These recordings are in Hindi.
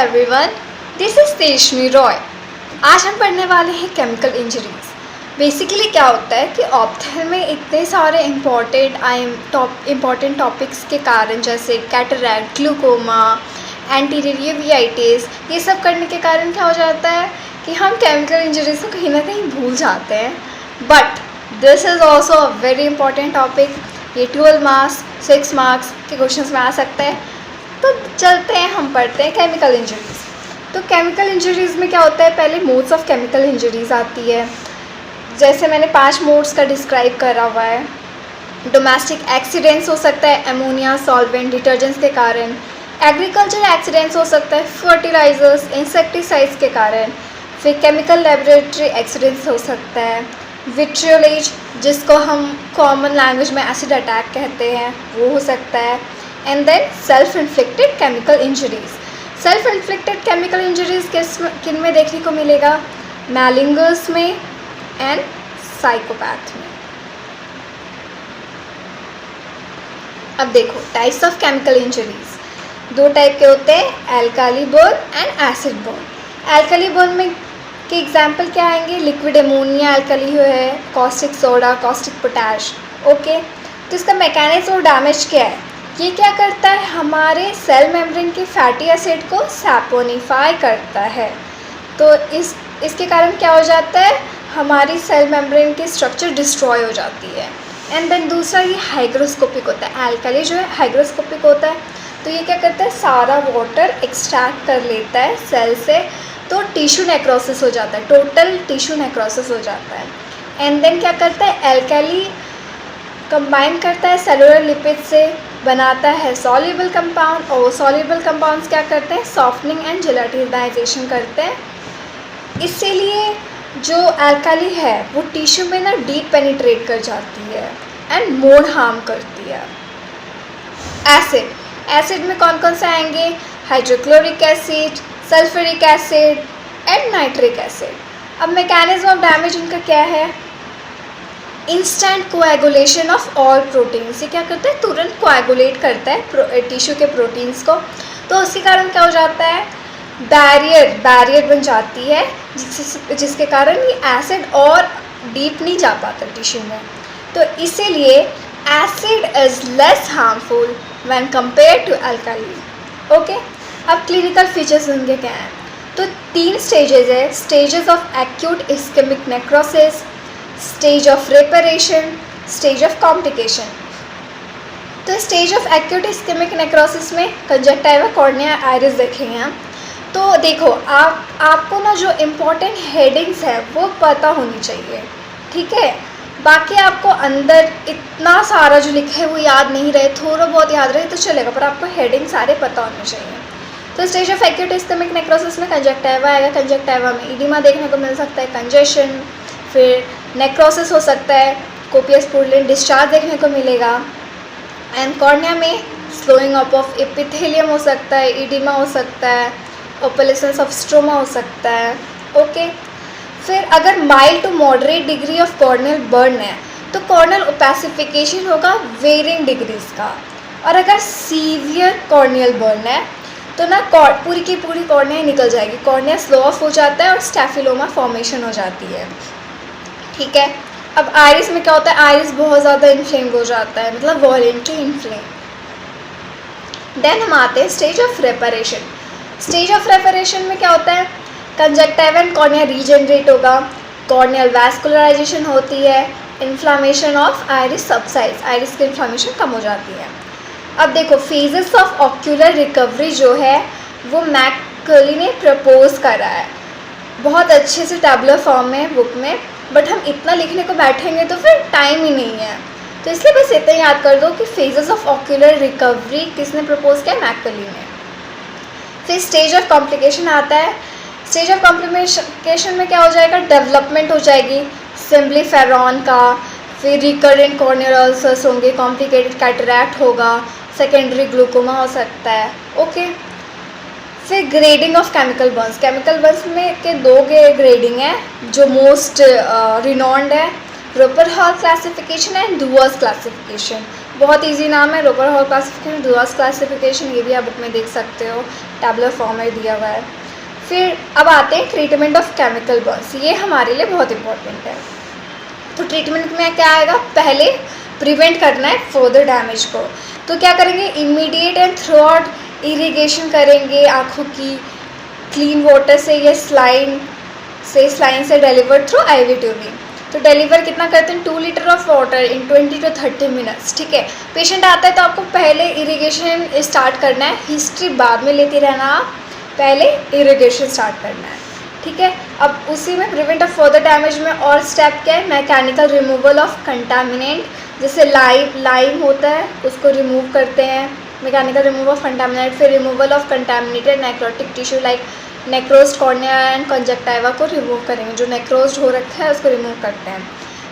एवरीवन, दिस इज तेजस्वी रॉय। आज हम पढ़ने वाले हैं केमिकल इंजरीज। बेसिकली क्या होता है कि ऑप्थेल में इतने सारे इम्पॉर्टेंट टॉपिक्स के कारण जैसे कैटरैक्ट, ग्लूकोमा, एंटीरियर यूवेइटिस, ये सब करने के कारण क्या हो जाता है कि हम केमिकल इंजरीज को कहीं ना कहीं भूल जाते हैं। But this is also a very important topic. ये 12 मार्क्स 6 मार्क्स के क्वेश्चन में आ सकता है। तो चलते हैं, हम पढ़ते हैं केमिकल इंजरीज। तो केमिकल इंजरीज़ में क्या होता है, पहले मोड्स ऑफ केमिकल इंजरीज़ आती है। जैसे मैंने 5 मोड्स का डिस्क्राइब करा हुआ है। डोमेस्टिक एक्सीडेंट्स हो सकता है अमोनिया, सॉल्वेंट, डिटर्जेंट्स के कारण। एग्रीकल्चर एक्सीडेंट्स हो सकता है फर्टिलाइजर्स, इंसेक्टिसाइड्स के कारण। फिर केमिकल लेबोरेटरी एक्सीडेंट्स हो सकता है। विट्रियोलेज, जिसको हम कॉमन लैंग्वेज में एसिड अटैक कहते हैं, वो हो सकता है। And then self inflicted chemical injuries. Self inflicted chemical injuries किन में देखने को मिलेगा? मैलिंगर्स में एंड साइकोपैथ में। अब देखो types of chemical injuries. 2 type के होते हैं, alkali burn and acid burn. Alkali burn में के एग्जाम्पल क्या आएंगे? लिक्विड अमोनिया एल्काली है, caustic soda, caustic potash. Okay, तो इसका मैकेनिज्म और डैमेज क्या है? ये क्या करता है, हमारे सेल मेम्ब्रेन के फैटी एसिड को सैपोनिफाई करता है। तो इसके कारण क्या हो जाता है, हमारी सेल मेम्ब्रेन की स्ट्रक्चर डिस्ट्रॉय हो जाती है। एंड देन दूसरा ये हाइग्रोस्कोपिक होता है। एल्काली जो है हाइग्रोस्कोपिक होता है, तो ये क्या करता है, सारा वाटर एक्सट्रैक्ट कर लेता है सेल से, तो टिश्यू नेक्रोसिस हो जाता है, टोटल टिश्यू नेक्रोसिस हो जाता है। एंड देन क्या करता है, एल्काली कंबाइन करता है सेलुलर लिपिड से, बनाता है सॉल्युबल कंपाउंड, और सॉल्युबल कंपाउंड्स क्या करते हैं, सॉफ्टनिंग एंड जेलाटिनाइजेशन करते हैं। इसीलिए जो एल्काली है वो टिश्यू में ना डीप पेनिट्रेट कर जाती है एंड मोर हार्म करती है। एसिड में कौन कौन से आएंगे? Hydrochloric acid, sulphuric acid and nitric acid. अब मैकेनिज्म ऑफ डैमेज इनका क्या है? Instant coagulation of all proteins. ये क्या करता है, तुरंत कोएगुलेट करता है टिश्यू के प्रोटीन्स को। तो उसके कारण क्या हो जाता है, बैरियर बन जाती है, जिसके कारण ये एसिड और डीप नहीं जा पाता टिश्यू में। तो इसीलिए acid is less harmful when compare to alkali. Okay, अब क्लिनिकल फीचर्स इनके क्या हैं? तो 3 स्टेजेस है। Stages of acute ischaemic necrosis, stage of reparation, stage of complication. तो stage of acute ischaemic necrosis में कंजक्टिवा, कॉर्निया, आइरिस देखेंगे हम। तो देखो आपको ना जो इम्पोर्टेंट हेडिंग्स है वो पता होनी चाहिए, ठीक है। बाकी आपको अंदर इतना सारा जो लिखा है वो याद नहीं रहे, थोड़ा बहुत याद रहे तो चलेगा, पर आपको हेडिंग सारे पता होने चाहिए। तो stage of acute ischaemic necrosis में कंजक्टिवा आएगा। कंजक्टिवा में इडिमा देखने को मिल सकता है, कंजेशन, फिर नेक्रोसिस हो सकता है, कोपियस पुरलेंट डिस्चार्ज देखने को मिलेगा। एंड कॉर्निया में स्लोइंग अप ऑफ एपिथेलियम हो सकता है, इडिमा हो सकता है, ओपलेसेंस ऑफ स्ट्रोमा हो सकता है। ओके, फिर अगर mild to moderate degree of corneal burn है तो कॉर्नियल ओपेसिफिकेशन होगा वेरिंग डिग्रीज का। और अगर सीवियर कॉर्नियल बर्न है तो ना पूरी की पूरी कॉर्निया निकल जाएगी, कॉर्निया स्लो ऑफ हो जाता है और स्टैफिलोमा फॉर्मेशन हो जाती है, ठीक है। अब आइरिस में क्या होता है, आइरिस बहुत ज़्यादा इन्फ्लेम्ड हो जाता है, मतलब वॉलेंट्री इन्फ्लेम। देन हम आते हैं stage of reparation. Stage of reparation में क्या होता है, कंजक्टिवा एंड कॉर्निया रीजनरेट होगा, कॉर्नियल वैस्कुलराइजेशन होती है, inflammation of iris subsides, iris की इन्फ्लामेशन कम हो जाती है। अब देखो फेजेस ऑफ ऑक्यूलर रिकवरी जो है वो मैककर्ली ने प्रपोज करा है, बहुत अच्छे से टैबुलर फॉर्म में बुक में, बट हम इतना लिखने को बैठेंगे तो फिर टाइम ही नहीं है, तो इसलिए बस इतना याद कर दो कि फेजेस ऑफ ऑक्यूलर रिकवरी किसने प्रपोज किया, मैककर्ली ने। फिर स्टेज ऑफ कॉम्प्लिकेशन आता है। स्टेज ऑफ कॉम्प्लिकेशन में क्या हो जाएगा, डेवलपमेंट हो जाएगी सिम्बलीफेरॉन का, फिर रिकरेंट कॉर्नियल अल्सर्स होंगे, कॉम्प्लिकेटेड कैटरैक्ट होगा, सेकेंडरी ग्लूकोमा हो सकता है। ओके, फिर grading of chemical burns. Chemical burns में के 2 ग्रेडिंग है जो मोस्ट रिनॉन्ड है, Roper Hall classification and Dua's classification. बहुत इजी नाम है, Roper Hall classification, Dua's classification, ये भी आप बुक में देख सकते हो, टैबुलर फॉर्म में दिया हुआ है। फिर अब आते हैं ट्रीटमेंट ऑफ केमिकल बर्न्स, ये हमारे लिए बहुत इंपॉर्टेंट है। तो ट्रीटमेंट में क्या आएगा, पहले प्रिवेंट करना है फर्दर डैमेज को, तो क्या करेंगे, immediate and through out irrigation करेंगे आँखों की क्लीन वाटर से या स्लाइन से डिलीवर थ्रू IV ट्यूबिंग। तो डिलीवर कितना करते हैं, 2 litre of water in 20 to 30 minutes. ठीक है, पेशेंट आता है तो आपको पहले इरीगेशन स्टार्ट करना है, हिस्ट्री बाद में लेते रहना, आप पहले इरीगेशन स्टार्ट करना है। ठीक है, अब उसी में प्रिवेंट ऑफ फर्दर डैमेज में और स्टेप क्या है, मैकेनिकल रिमूवल ऑफ कंटामिनेंट, जैसे लाइम होता है उसको रिमूव करते हैं, मैकेनिकल रिमूवल ऑफ कंटामिनेंट। फिर removal of contaminated necrotic tissue like necrosed cornea and conjunctiva को रिमूव करेंगे, जो नेक्रोस्ड हो रखा है उसको रिमूव करते हैं।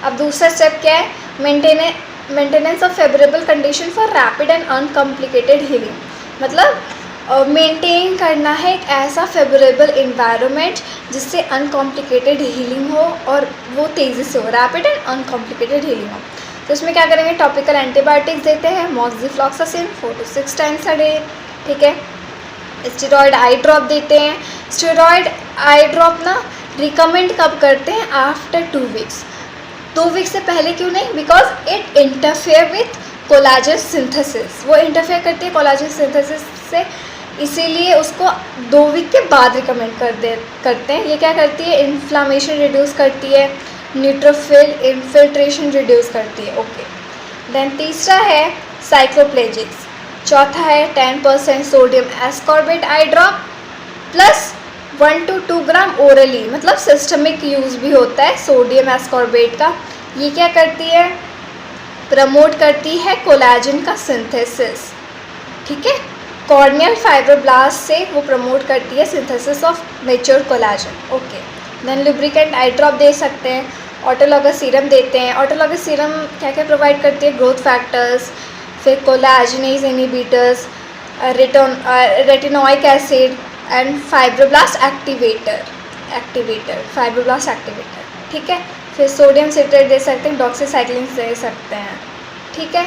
अब दूसरा स्टेप क्या है, maintenance of favourable condition for rapid and uncomplicated healing, मतलब मेंटेन करना है एक ऐसा फेवरेबल इन्वायरमेंट जिससे अनकॉम्प्लिकेटेड हीलिंग हो और वो तेज़ी से हो, रैपिड एंड अनकॉम्प्लिकेटेड हीलिंग हो। तो इसमें क्या करेंगे, टॉपिकल एंटीबायोटिक्स देते हैं, मॉक्सिफ्लॉक्सासिन 4 to 6 टाइम्स अ डे। ठीक है, स्टेरॉयड आई ड्रॉप देते हैं। स्टेरॉयड आई ड्रॉप ना रिकमेंड कब करते हैं, आफ्टर 2 वीक्स। 2 वीक्स से पहले क्यों नहीं, because it interfere with collagen synthesis, वो इंटरफेयर करती है कोलाजन सिंथेसिस से, इसीलिए उसको 2 वीक के बाद रिकमेंड करते हैं। ये क्या करती है, इन्फ्लामेशन रिड्यूस करती है, न्यूट्रोफिल इन्फिल्ट्रेशन रिड्यूस करती है। ओके, देन तीसरा है साइक्लोप्लेजिक्स, चौथा है 10% sodium ascorbate eye drop plus 1 to 2 gram orally, मतलब सिस्टमिक यूज़ भी होता है सोडियम एस्कॉर्बेट का। ये क्या करती है, प्रमोट करती है कोलाजन का सिंथेसिस। ठीक है, कॉर्नियल फाइब्रोब्लास्ट से वो प्रमोट करती है synthesis of mature collagen. Okay, then lubricant eye drop दे सकते हैं, ऑटोलॉगस सीरम देते हैं। ऑटोलॉगस सीरम क्या क्या प्रोवाइड करती है, ग्रोथ फैक्टर्स, फिर collagenase inhibitors, retinoic acid and fibroblast activator fibroblast activator. ठीक है, फिर सोडियम सिट्रेट दे सकते हैं, डॉक्सीसाइक्लिन दे सकते हैं। ठीक है,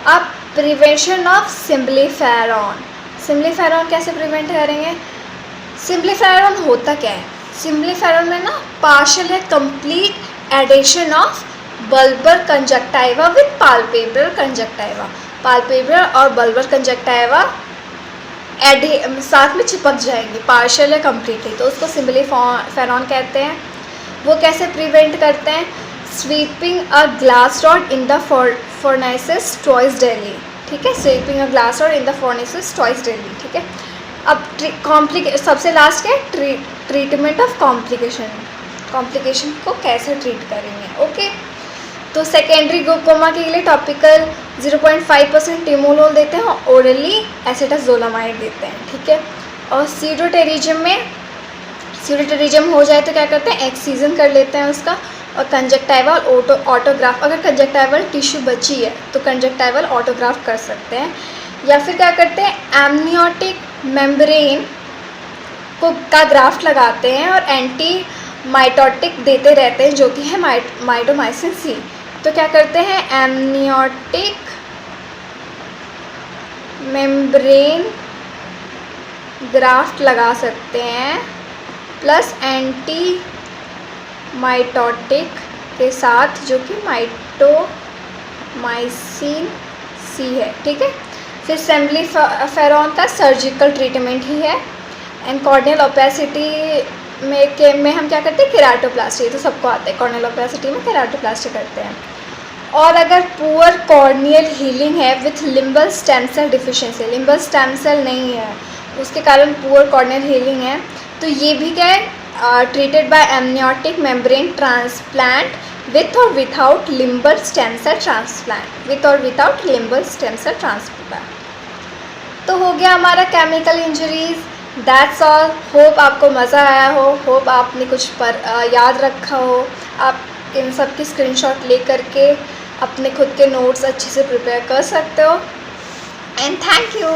अब प्रिवेंशन ऑफ सिम्बलीफेरॉन, सिम्बलीफेरॉन कैसे प्रिवेंट करेंगे, सिम्बलीफेरॉन होता क्या है, सिम्बलीफेरॉन में ना पार्शियल या complete adhesion of bulbar conjunctiva with palpebral conjunctiva, palpebral और बल्बर कंजक्टाइवा साथ में चिपक जाएंगे पार्शियल या कम्प्लीटली, तो उसको सिम्बलीफेरॉन कहते हैं। वो कैसे प्रिवेंट करते हैं, sweeping a glass rod in the fornices twice daily. ठीक है, sweeping a glass rod in the fornices twice daily. ठीक है, अब सबसे लास्ट क्या है, ट्रीटमेंट ऑफ कॉम्प्लिकेशन को कैसे ट्रीट करेंगे। ओके, तो सेकेंडरी ग्लूकोमा के लिए टॉपिकल 0.5% टिमोलोल देते हैं और ओरली एसिटाजोलामाइड देते हैं। ठीक है, और सीरोटेरिज्म हो जाए तो क्या करते हैं, एक्सीजन कर लेते हैं उसका, और कंजक्टाइवल ऑटोग्राफ, अगर कंजक्टाइवल टिश्यू बची है तो कंजक्टाइवल ऑटोग्राफ कर सकते हैं, या फिर क्या करते हैं, एमनियोटिक मेम्ब्रेन का ग्राफ्ट लगाते हैं और एंटी माइटोटिक देते रहते हैं जो कि है माइटोमाइसिन सी। तो क्या करते हैं, एमनियोटिक मेम्ब्रेन ग्राफ्ट लगा सकते हैं प्लस एंटी माइटोटिक के साथ जो कि माइटोमाइसिन सी है। ठीक है, फिर सिम्बलीफेरॉन का सर्जिकल ट्रीटमेंट ही है। एंड कॉर्नियल ओपेसिटी में हम क्या करते हैं, केराटोप्लास्टी, तो सबको आता है, कॉर्नियल ओपेसिटी में केराटोप्लास्टी करते हैं। और अगर पुअर कॉर्नियल हीलिंग है with limbal stem cell deficiency, limbal stem cell नहीं है उसके कारण पुअर कॉर्नियल हीलिंग है, तो ये भी क्या है, treated by amniotic membrane transplant with और without limbal stem cell transplant, with और without limbal stem cell transplant. तो हो गया हमारा chemical injuries. That's all. Hope आपको मज़ा आया हो, होप आपने कुछ पर याद रखा हो। आप इन सब की स्क्रीनशॉट ले करके अपने खुद के नोट्स अच्छे से प्रिपेयर कर सकते हो। And thank you.